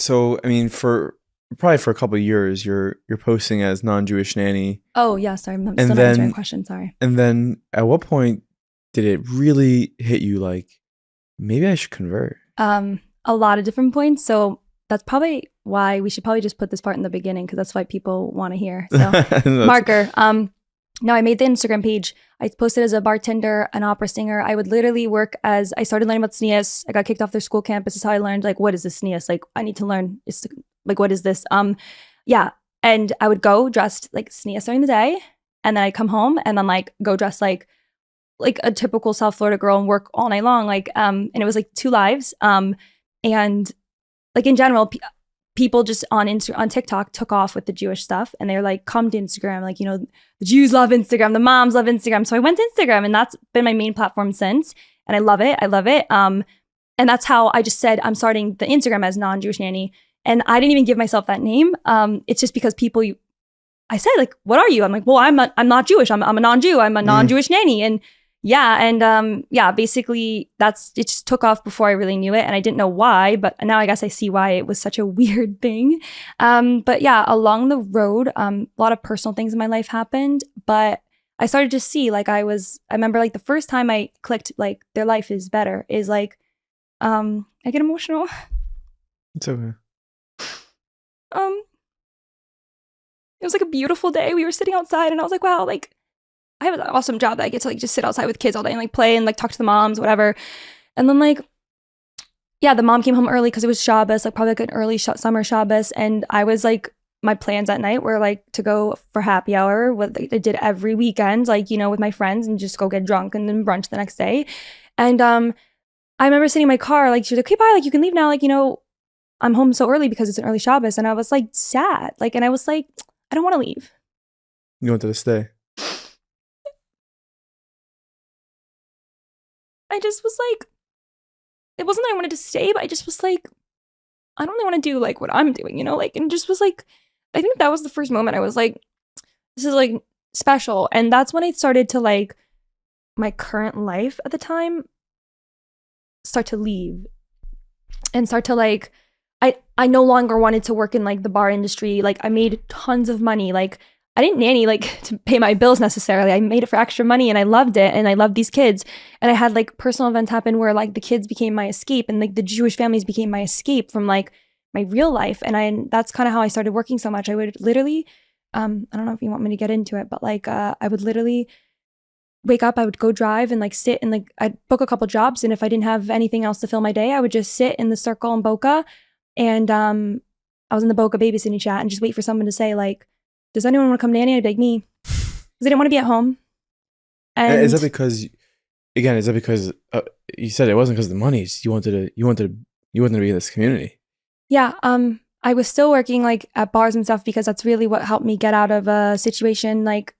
So, I mean, for probably for a couple of years, you're posting as non-Jewish nanny, Oh, yeah, sorry. I'm and still not answering then your question. Sorry. and then at what point did it really hit you? Like, maybe I should convert. A lot of different points. So that's probably why we should probably just put this part in the beginning because that's what people want to hear. So marker. No, I made the Instagram page. I posted as a bartender, an opera singer. I would literally work as I started learning about tznius. I got kicked off their school campus. This is how I learned, like, what is this tznius? Like, I need to learn. It's like, what is this? Yeah. And I would go dressed like tznius during the day, and then I'd come home and then like go dressed like a typical South Florida girl and work all night long. Like, and it was like 2 lives. And like in general, people just on TikTok took off with the Jewish stuff, and they're like, come to Instagram. Like, you know, the Jews love Instagram, the moms love Instagram. So I went to Instagram, and that's been my main platform since. And I love it. I love it. And that's how I just said I'm starting the Instagram as non-Jewish nanny. And I didn't even give myself that name. It's just because I said like, what are you? I'm like, well, I'm not Jewish. I'm a non-Jew. I'm a non-Jewish nanny. And yeah, basically it just took off before I really knew it, and I didn't know why, but now I guess I see why it was such a weird thing. But yeah, along the road, a lot of personal things in my life happened, but I started to see like I remember like the first time I clicked like their life is better is like, I get emotional. It's okay. It was like a beautiful day. We were sitting outside, and I was like, wow, like, I have an awesome job that I get to like just sit outside with kids all day and like play and like talk to the moms, whatever. And then like, yeah, the mom came home early because it was Shabbos, like probably like an early summer Shabbos. And I was like, my plans at night were like to go for happy hour, what I did every weekend, like, you know, with my friends, and just go get drunk and then brunch the next day. And I remember sitting in my car, like, she was like, okay, bye, like you can leave now. Like, you know, I'm home so early because it's an early Shabbos. And I was like sad. Like, and I was like, I don't want to leave. You wanted to stay. I just was like, it wasn't that I wanted to stay, but I just was like, I don't really want to do like what I'm doing, you know, like, and just was like, I think that was the first moment I was like, this is like special. And that's when I started to like my current life at the time start to leave and start to like, I no longer wanted to work in like the bar industry. Like I made tons of money. Like I didn't nanny like to pay my bills necessarily. I made it for extra money, and I loved it, and I loved these kids. And I had like personal events happen where like the kids became my escape, and like the Jewish families became my escape from like my real life. And that's kind of how I started working so much. I would literally, I don't know if you want me to get into it, but like I would literally wake up, I would go drive and like sit and like I'd book a couple jobs, and if I didn't have anything else to fill my day, I would just sit in the circle in Boca, and I was in the Boca babysitting chat and just wait for someone to say like, does anyone want to come nanny? I'd be like, me. Because I didn't want to be at home. And Is that because, again, you said it wasn't because of the money? You wanted to be in this community. Yeah. I was still working like at bars and stuff because that's really what helped me get out of a situation. Like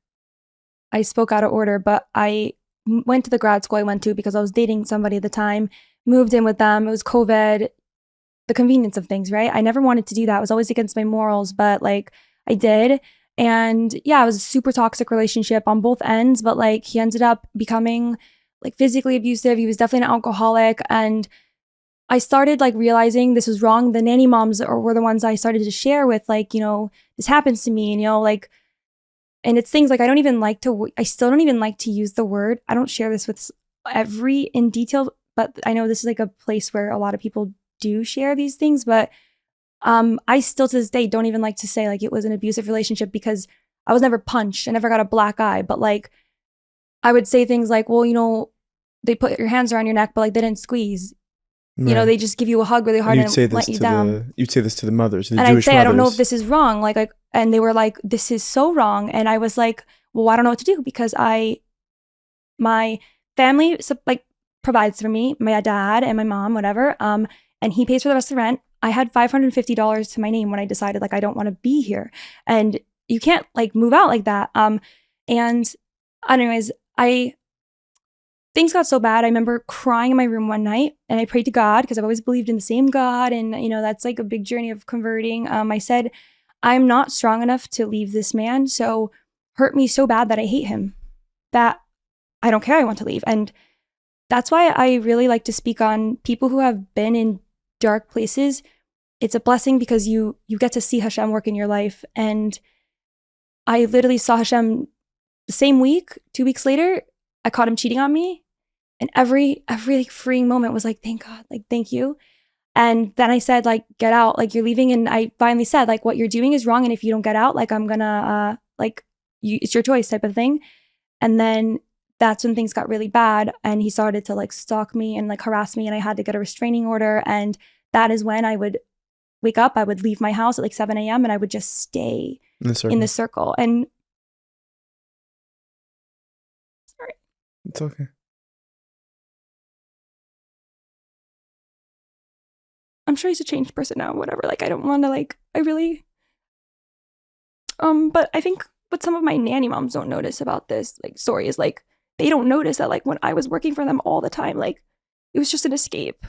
I spoke out of order, but I went to the grad school I went to because I was dating somebody at the time, moved in with them. It was COVID, the convenience of things, right? I never wanted to do that. I was always against my morals, but like I did. And yeah, it was a super toxic relationship on both ends, but like he ended up becoming like physically abusive. He was definitely an alcoholic. And I started like realizing this was wrong. The nanny moms were the ones I started to share with, like, you know, this happens to me, and, you know, like, and it's things like I still don't even like to use the word. I don't share this with in detail, but I know this is like a place where a lot of people do share these things, but I still to this day don't even like to say like it was an abusive relationship because I was never punched. I never got a black eye, but like I would say things like, well, you know, they put your hands around your neck, but like they didn't squeeze. Right. You know, they just give you a hug really hard and let you down. You'd say this to the mothers, and Jewish I'd say, mothers. I don't know if this is wrong. Like, and they were like, this is so wrong. And I was like, well, I don't know what to do because my family like provides for me, my dad and my mom, whatever. And he pays for the rest of the rent. I had $550 to my name when I decided like I don't want to be here, and you can't like move out like that. And anyways, things got so bad. I remember crying in my room one night, and I prayed to God because I've always believed in the same God, and you know that's like a big journey of converting. I said, I'm not strong enough to leave this man, so hurt me so bad that I hate him, that I don't care. I want to leave, and that's why I really like to speak on people who have been in dark places. it's a blessing because you get to see Hashem work in your life. And I literally saw Hashem the same week. 2 weeks later, I caught him cheating on me. And every like freeing moment was like, thank God, like, thank you. And then I said, like, get out, like, you're leaving. And I finally said, like, what you're doing is wrong. And if you don't get out, like, I'm gonna, it's your choice type of thing. And then that's when things got really bad. And he started to like stalk me and like harass me. And I had to get a restraining order. And that is when I would wake up, I would leave my house at like 7 a.m. and I would just stay in the circle. And sorry. It's okay. I'm sure he's a changed person now, whatever. Like, I don't want to, like, I really, but I think what some of my nanny moms don't notice about this, like, story is, like, they don't notice that, like, when I was working for them all the time, like, it was just an escape.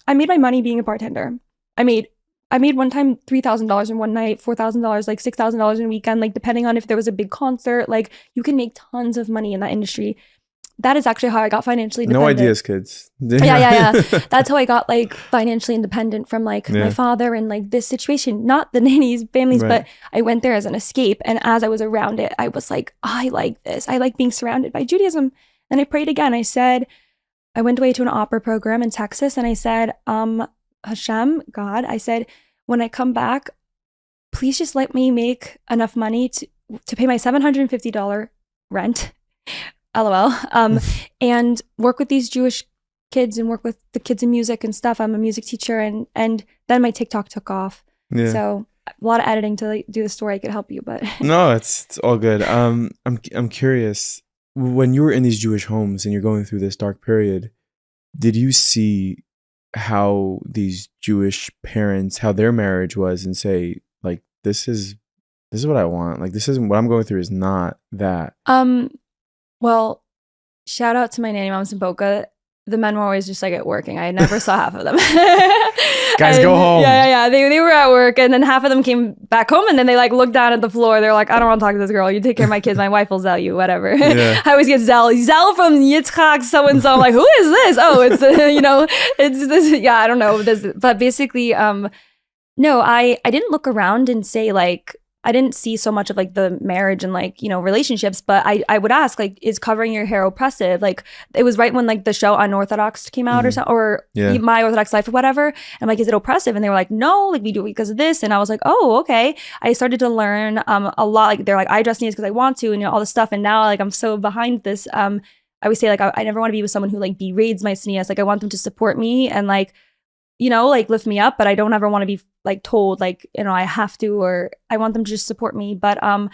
I made my money being a bartender. I made one time $3,000 in one night, $4,000, like $6,000 in a weekend, like, depending on if there was a big concert. Like, you can make tons of money in that industry. That is actually how I got financially independent. No ideas, kids. Yeah. That's how I got like financially independent from like my father and like this situation, not the nannies, families, but I went there as an escape. And as I was around it, I was like, I like this. I like being surrounded by Judaism. And I prayed again. I said, I went away to an opera program in Texas and I said, Hashem, God, I said, when I come back, please just let me make enough money to pay my $750 rent. LOL. And work with these Jewish kids and work with the kids in music and stuff. I'm a music teacher, and then my TikTok took off. Yeah. So a lot of editing to like, do the story. I could help you, but no, it's all good. I'm curious, when you were in these Jewish homes and you're going through this dark period, did you see how these Jewish parents, how their marriage was, and say like, this is what I want. Like, this isn't what I'm going through is not that. Well, shout out to my nanny moms in Boca. The men were always just like at working. I never saw half of them. Guys, go home. Yeah. They were at work, and then half of them came back home, and then they like looked down at the floor. They're like, I don't want to talk to this girl. You take care of my kids. My wife will zell you, whatever. Yeah. I always get zell from Yitzchak so and so. I'm like, who is this? Oh, it's it's this. Yeah, I don't know this, but basically, no, I didn't look around and say like. I didn't see so much of like the marriage and like, relationships, but I would ask like, is covering your hair oppressive? Like it was right when like the show Unorthodox came out or My Orthodox Life or whatever. I'm like, is it oppressive? And they were like, no, like we do it because of this. And I was like, oh, okay. I started to learn a lot. Like they're like, I dress needs because I want to and all this stuff. And now like I'm so behind this. I would say like, I never want to be with someone who like berates my sneas. Like I want them to support me and like, like lift me up, but I don't ever want to be like told like, I have to, or I want them to just support me. But I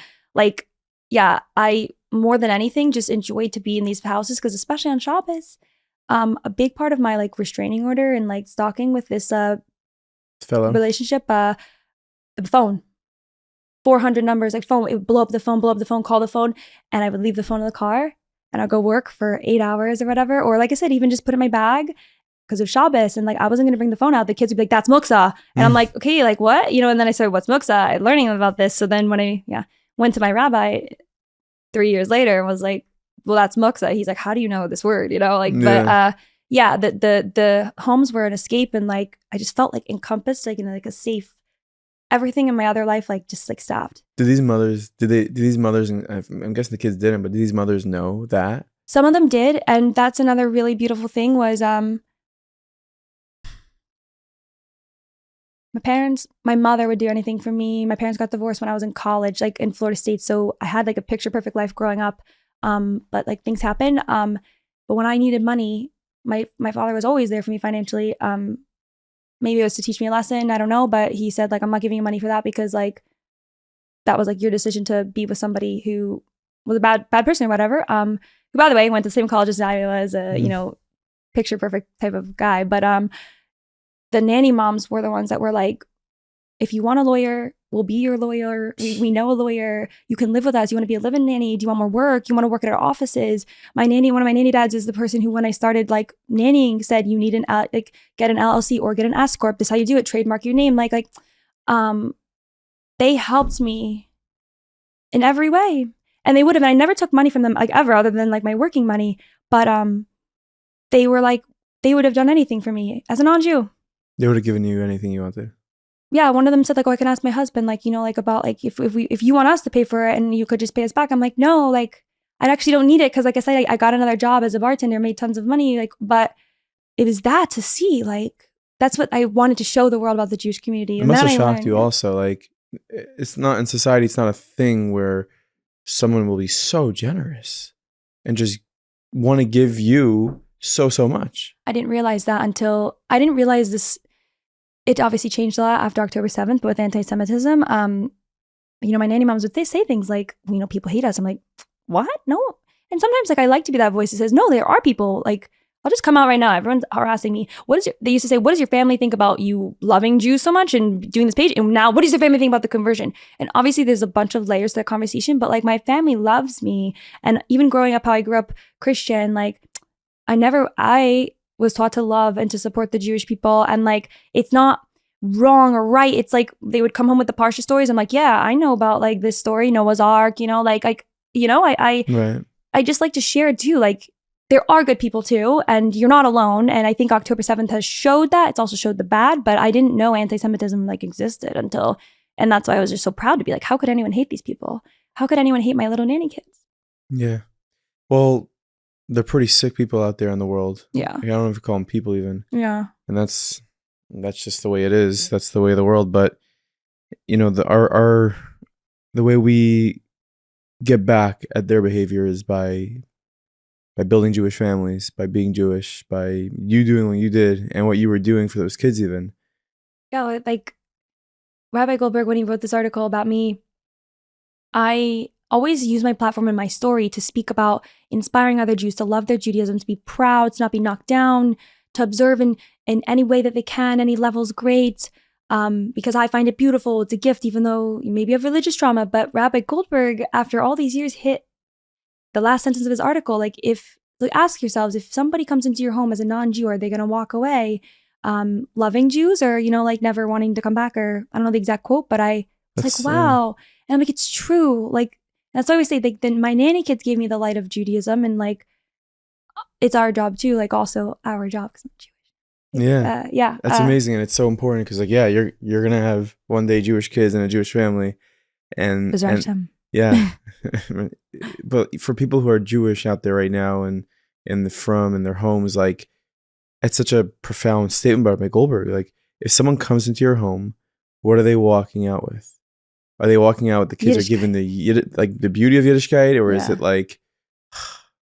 more than anything just enjoy to be in these houses because especially on Shabbos, a big part of my like restraining order and like stalking with this relationship, the phone, 400 numbers, like phone, it would blow up the phone, call the phone, and I would leave the phone in the car and I'd go work for 8 hours or whatever. Or like I said, even just put it in my bag. Because of Shabbos, and like I wasn't gonna bring the phone out, the kids would be like, "That's muksa," and I'm like, "Okay, like what?" And then I started, "What's muksa?" I'm learning about this. So then when I went to my rabbi 3 years later and was like, "Well, that's muksa." He's like, "How do you know this word?" But the homes were an escape, and like I just felt like encompassed, like in like a safe. Everything in my other life like just like stopped. Did these mothers? And I'm guessing the kids didn't, but did these mothers know that? Some of them did, and that's another really beautiful thing was my mother would do anything for me. My parents got divorced when I was in college, like in Florida State. So I had like a picture perfect life growing up. But like things happen. But when I needed money, my father was always there for me financially. Maybe it was to teach me a lesson. I don't know. But he said like, I'm not giving you money for that because like, that was like your decision to be with somebody who was a bad person or whatever. Who by the way, went to the same college as I was, picture perfect type of guy. But, the nanny moms were the ones that were like, if you want a lawyer, we'll be your lawyer. We know a lawyer. You can live with us. You want to be a live-in nanny? Do you want more work? You want to work at our offices? One of my nanny dads is the person who, when I started like nannying, said you need get an LLC or get an S corp. This is how you do it. Trademark your name. They helped me in every way, and they would have. And I never took money from them like ever, other than like my working money. But they were like they would have done anything for me as a non-Jew. They would have given you anything you wanted. one of them said like, oh, I can ask my husband, like, like about like if you want us to pay for it and you could just pay us back. I'm like, no, like I actually don't need it because like I said, I got another job as a bartender, made tons of money, like, but it was that to see, like, that's what I wanted to show the world about the Jewish community. It must have shocked you also. Like, it's not in society, it's not a thing where someone will be so generous and just want to give you so much. I didn't realize that until I didn't realize this. It obviously changed a lot after October 7th, but with anti-Semitism, my nanny moms would say things like, people hate us. I'm like, what? No. And sometimes like I like to be that voice that says, no, there are people. Like, I'll just come out right now. Everyone's harassing me. They used to say, what does your family think about you loving Jews so much and doing this page? And now, what does your family think about the conversion? And obviously, there's a bunch of layers to that conversation. But like, my family loves me, and even growing up, how I grew up Christian, like, I was taught to love and to support the Jewish people, and like, it's not wrong or right. It's like they would come home with the Parsha stories. I'm like, yeah, I know about like this story, Noah's Ark. I just like to share it too. Like, there are good people too, and you're not alone. And I think October 7th has showed that. It's also showed the bad, but I didn't know anti-Semitism like existed until, and that's why I was just so proud to be like, how could anyone hate these people? How could anyone hate my little nanny kids? Yeah. Well, they're pretty sick people out there in the world. Yeah. Like, I don't know if you call them people even. Yeah. And that's just the way it is. That's the way of the world. But, the way we get back at their behavior is by building Jewish families, by being Jewish, by you doing what you did and what you were doing for those kids even. Yeah, like Rabbi Goldberg, when he wrote this article about me, I always use my platform and my story to speak about inspiring other Jews to love their Judaism, to be proud, to not be knocked down, to observe in any way that they can, any level's great, because I find it beautiful. It's a gift, even though you maybe have religious trauma. But Rabbi Goldberg, after all these years, hit the last sentence of his article, like, ask yourselves, if somebody comes into your home as a non-Jew, are they going to walk away loving Jews, or, like, never wanting to come back? Or I don't know the exact quote, but I was like, wow. And I'm like, it's true. Like, that's why I always say, like, then my nanny kids gave me the light of Judaism, and like, it's our job too, like, also our job because I'm Jewish. Yeah. That's amazing. And it's so important because, like, yeah, you're going to have one day Jewish kids in a Jewish family. And yeah. But for people who are Jewish out there right now and in their homes, like, it's such a profound statement by Rabbi Goldberg. Like, if someone comes into your home, what are they walking out with? Are they walking out with the kids are given the beauty of Yiddishkeit, or is it like,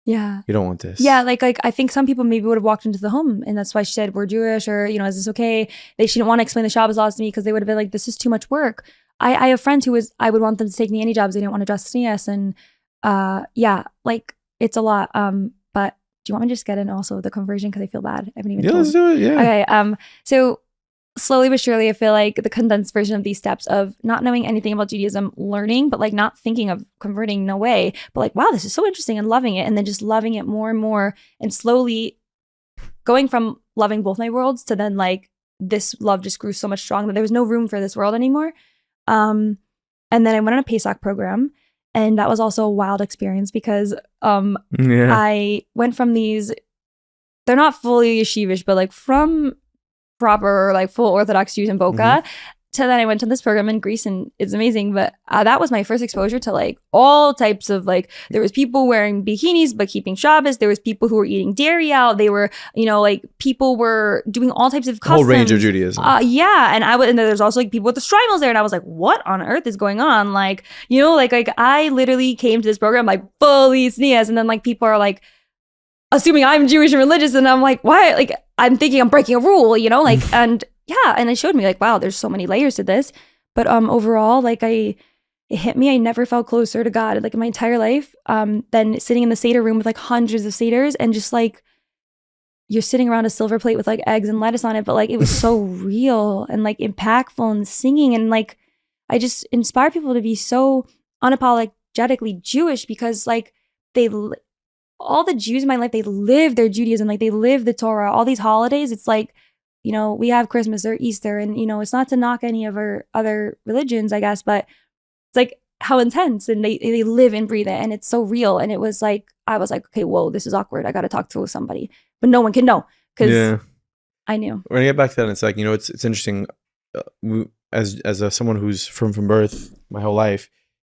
yeah, you don't want this? Yeah, like I think some people maybe would have walked into the home, and that's why she said, we're Jewish, or, is this okay? She didn't want to explain the Shabbos laws to me because they would have been like, this is too much work. I have friends I would want them to take nanny jobs. They didn't want to dress sneas, and like, it's a lot. But do you want me to just get in also the conversion, because I feel bad? I haven't even let's do it. Yeah. Okay. So slowly but surely, I feel like the condensed version of these steps of not knowing anything about Judaism, learning, but like not thinking of converting, no way. But like, wow, this is so interesting, and loving it, and then just loving it more and more, and slowly going from loving both my worlds to then like this love just grew so much strong that there was no room for this world anymore. And then I went on a Pesach program, and that was also a wild experience because I went from these, they're not fully yeshivish, but like from proper like full Orthodox Jews in Boca, to then I went to this program in Greece, and it's amazing. But that was my first exposure to like all types of, like, there was people wearing bikinis but keeping Shabbos. There was people who were eating dairy out. They were, like, people were doing all types of customs. Whole range of Judaism. Yeah, and there's also like people with the shtreimels there, and I was like, what on earth is going on? Like, like I literally came to this program like fully sneas, and then like people are like assuming I'm Jewish and religious, and I'm like, why? Like, I'm thinking I'm breaking a rule, like, and yeah, and it showed me like, wow, there's so many layers to this. But overall, like, it hit me. I never felt closer to God like in my entire life. Than sitting in the Seder room with like hundreds of Seders, and just like you're sitting around a silver plate with like eggs and lettuce on it, but like it was so real and like impactful, and singing, and like I just inspire people to be so unapologetically Jewish, because like all the Jews in my life, they live their Judaism, like they live the Torah. All these holidays, it's like, we have Christmas or Easter, and, it's not to knock any of our other religions, I guess, but it's like how intense, and they live and breathe it, and it's so real. And it was like, I was like, okay, whoa, this is awkward. I got to talk to somebody, but no one can know, because I knew. We're going to get back to that in a sec. It's interesting. as someone who's from birth my whole life,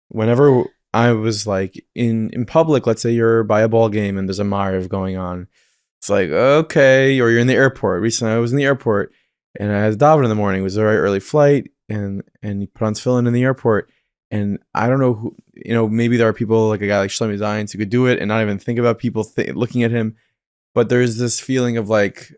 whenever I was like in public, let's say you're by a ball game and there's a Mariv going on, it's like, okay, or you're in the airport. Recently I was in the airport and I had daven in the morning. It was a very early flight, and you put on tefillin in the airport. And I don't know who, maybe there are people like a guy like Shlomi Zions who could do it and not even think about people looking at him. But there's this feeling of like,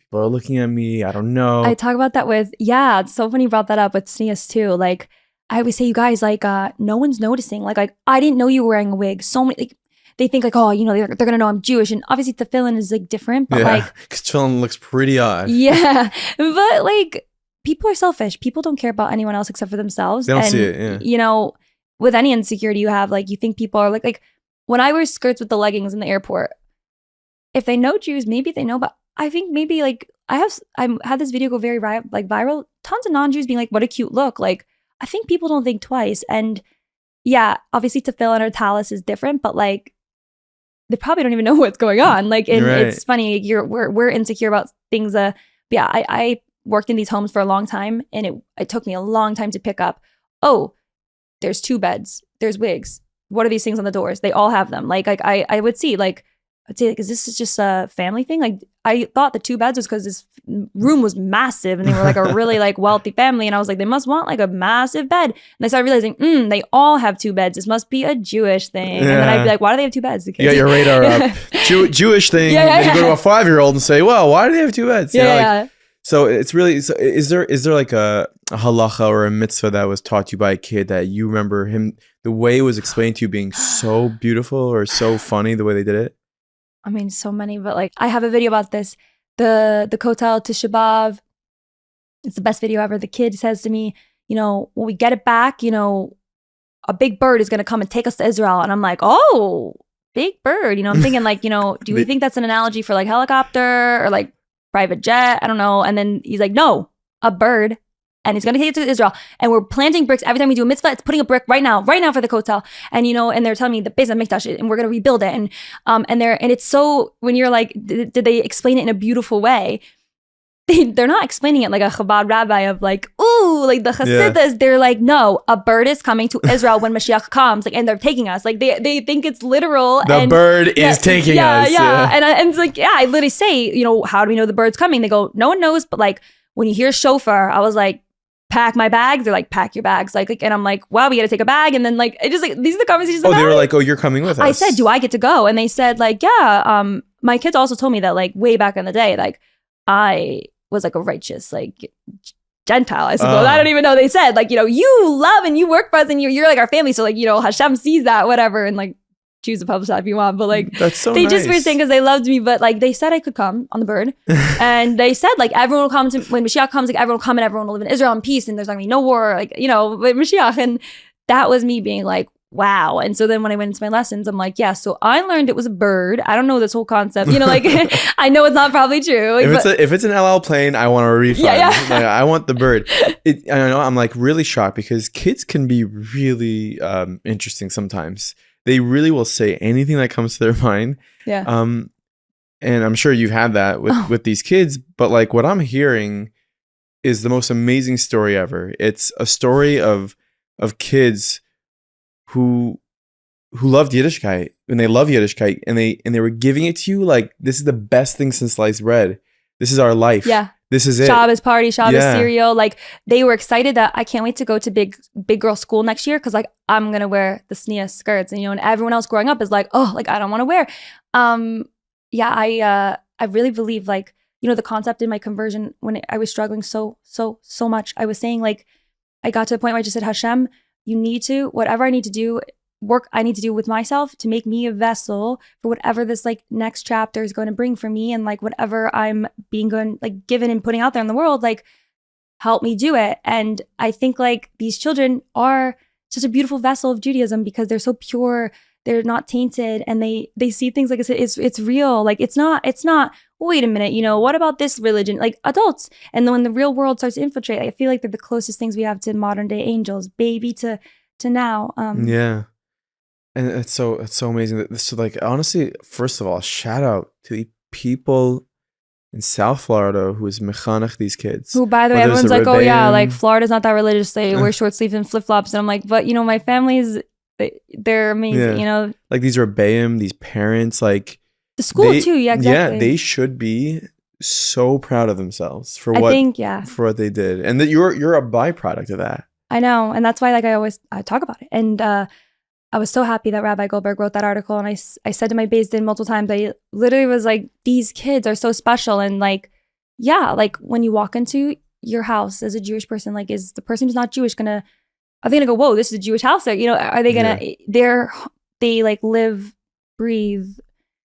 people are looking at me. I don't know. I talk about that it's so funny you brought that up with Sneas too. Like, I always say, you guys, like, no one's noticing. Like I didn't know you were wearing a wig. So many, like, they think like, oh, they're going to know I'm Jewish. And obviously tefillin is like different. But like, because tefillin looks pretty odd. Yeah. But like, people are selfish. People don't care about anyone else except for themselves. They don't see it, yeah. With any insecurity you have, like, you think people are like when I wear skirts with the leggings in the airport, if they know Jews, maybe they know, but I think maybe like I had this video go very viral. Tons of non-Jews being like, what a cute look. Like, I think people don't think twice. And yeah, obviously tefillin or talis is different, but like, they probably don't even know what's going on. Like, and right. It's funny, we're insecure about things. Yeah, I worked in these homes for a long time, and it took me a long time to pick up, oh, there's 2 beds, there's wigs. What are these things on the doors? They all have them. Like I would see, like, I'd say, like, is this just a family thing? Like, I thought the 2 beds was because this room was massive and they were like a really like wealthy family. And I was like, they must want like a massive bed. And I started realizing, they all have 2 beds. This must be a Jewish thing. Yeah. And then I'd be like, why do they have 2 beds? You got your radar up. Jewish thing. Yeah, and you go to a 5-year-old and say, well, why do they have 2 beds? Yeah. So it's really, is there like a halacha or a mitzvah that was taught to you by a kid that you remember the way it was explained to you being so beautiful or so funny, the way they did it? I mean, so many, but like, I have a video about this. The Colel Chabad, it's the best video ever. The kid says to me, when we get it back, a big bird is going to come and take us to Israel. And I'm like, oh, big bird. I'm thinking like, do we think that's an analogy for like helicopter or like private jet? I don't know. And then he's like, no, a bird. And he's going to take it to Israel. And we're planting bricks. Every time we do a mitzvah, it's putting a brick right now for the Kotel. And, and they're telling me the base of Mikdash, and we're going to rebuild it. And it's so, when you're like, did they explain it in a beautiful way? They're not explaining it like a Chabad rabbi of like, ooh, like the Hasidus. Yeah. They're like, no, a bird is coming to Israel when Mashiach comes, like, and they're taking us. Like, they think it's literal. The bird is taking us. Yeah. And it's like, I literally say, how do we know the bird's coming? They go, no one knows. But like, when you hear shofar, I was like, pack my bags. They're like, pack your bags. Like, and I'm like, wow, we got to take a bag. And then like, it just like, these are the conversations. Oh, they were like, oh, you're coming with us. I said, do I get to go? And they said like, yeah. My kids also told me that like way back in the day, like I was like a righteous, like Gentile, I suppose. I don't even know. They said like, you love and you work for us and you're like our family. So like, Hashem sees that, whatever. And like, choose to publish that if you want, but like, that's so they nice. just were saying because they loved me, but like they said I could come on the bird. And they said like everyone will come when Mashiach comes, like everyone will come and everyone will live in Israel in peace and there's not gonna be no war, like, with Mashiach. And that was me being like, wow. And so then when I went into my lessons, I'm like, yeah, so I learned it was a bird. I don't know this whole concept, like I know it's not probably true. Like, if it's an LL plane, I want a refund. Yeah. Like, I want the bird. I know I'm like really shocked because kids can be really interesting sometimes. They really will say anything that comes to their mind. Yeah. And I'm sure you've had that with these kids, but like what I'm hearing is the most amazing story ever. It's a story of kids who loved Yiddishkeit and they love Yiddishkeit and they were giving it to you like this is the best thing since sliced bread. This is our life. Yeah. This is it. Shabbos party, Shabbos cereal. Like they were excited that I can't wait to go to big girl school next year because like I'm gonna wear the sneas skirts and and everyone else growing up is like, oh, like I don't want to wear. I really believe like the concept in my conversion when I was struggling so much. I was saying like I got to a point where I just said, Hashem, you need to whatever I need to do. Work I need to do with myself to make me a vessel for whatever this like next chapter is going to bring for me and like whatever I'm being given and putting out there in the world, like help me do it. And I think like these children are such a beautiful vessel of Judaism because they're so pure, they're not tainted, and they see things like it's real. Like it's not, wait a minute, what about this religion? Like adults. And then when the real world starts to infiltrate, I feel like they're the closest things we have to modern day angels, baby to now. Yeah. And it's so amazing. So like honestly, first of all, shout out to the people in South Florida who is mechanech these kids. Who, by the way, Whether it's everyone's the like, oh yeah, rebbeim. like Florida's not that religious. They wear short sleeves and flip flops. And I'm like, but you know, my family's, they're amazing. Yeah. You know, Like these rebbeim, these parents, like the school too. Yeah, exactly. Yeah, they should be so proud of themselves for I what think, yeah, for what they did, and that you're a byproduct of that. I know, and that's why like I talk about it, and I was so happy that Rabbi Goldberg wrote that article, and I said to my Beis Din multiple times, I literally was like, these kids are so special, and like, yeah, like when you walk into your house as a Jewish person, like, is the person who's not Jewish are they gonna go, whoa, this is a Jewish house? Like, you know, are they gonna? They like live, breathe.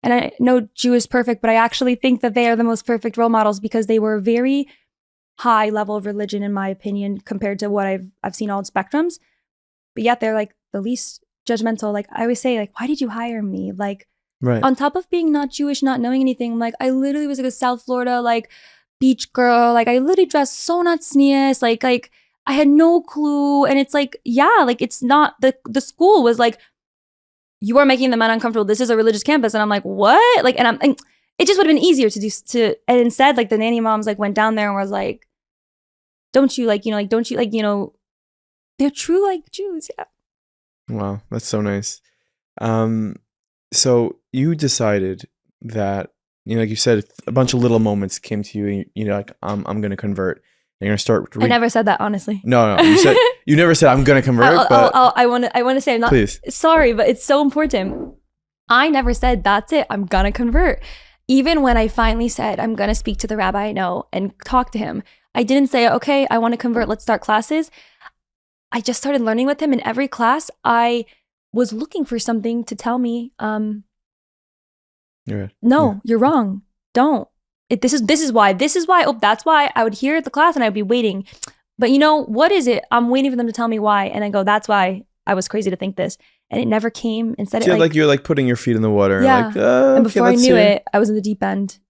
And I know Jew is perfect, but I actually think that they are the most perfect role models because they were very high level of religion, in my opinion, compared to what I've seen all spectrums. But yet they're like the least judgmental. Like I always say, like, why did you hire me? Like, right. On top of being not Jewish, not knowing anything, like I literally was like a South Florida like beach girl. Like I literally dressed so not sneeze. Like I had no clue. And it's like, yeah, like it's not the school was like, you are making the men uncomfortable. This is a religious campus. And I'm like, what? Like, and it just would have been easier and instead, like the nanny moms like went down there and was like, don't you like, you know, like, don't you like, you know, they're true like Jews. Yeah. Wow. That's so nice. So you decided that, you know, like you said, a bunch of little moments came to you and you know, like, I'm going to convert. And you're going to start. I never said that, honestly. No. You never said I'm going to convert. I want to say I'm not. Please. Sorry, but it's so important. I never said that's it. I'm going to convert. Even when I finally said I'm going to speak to the rabbi I know and talk to him, I didn't say, okay, I want to convert. Let's start classes. I just started learning with him. In every class, I was looking for something to tell me. You're right. No, you're wrong. Don't. This is why. Oh, that's why. I would hear the class and I'd be waiting. But you know, what is it? I'm waiting for them to tell me why. And I go, that's why I was crazy to think this. And it never came. Instead, so like you're like putting your feet in the water. Yeah. Like, and before I knew it, I was in the deep end.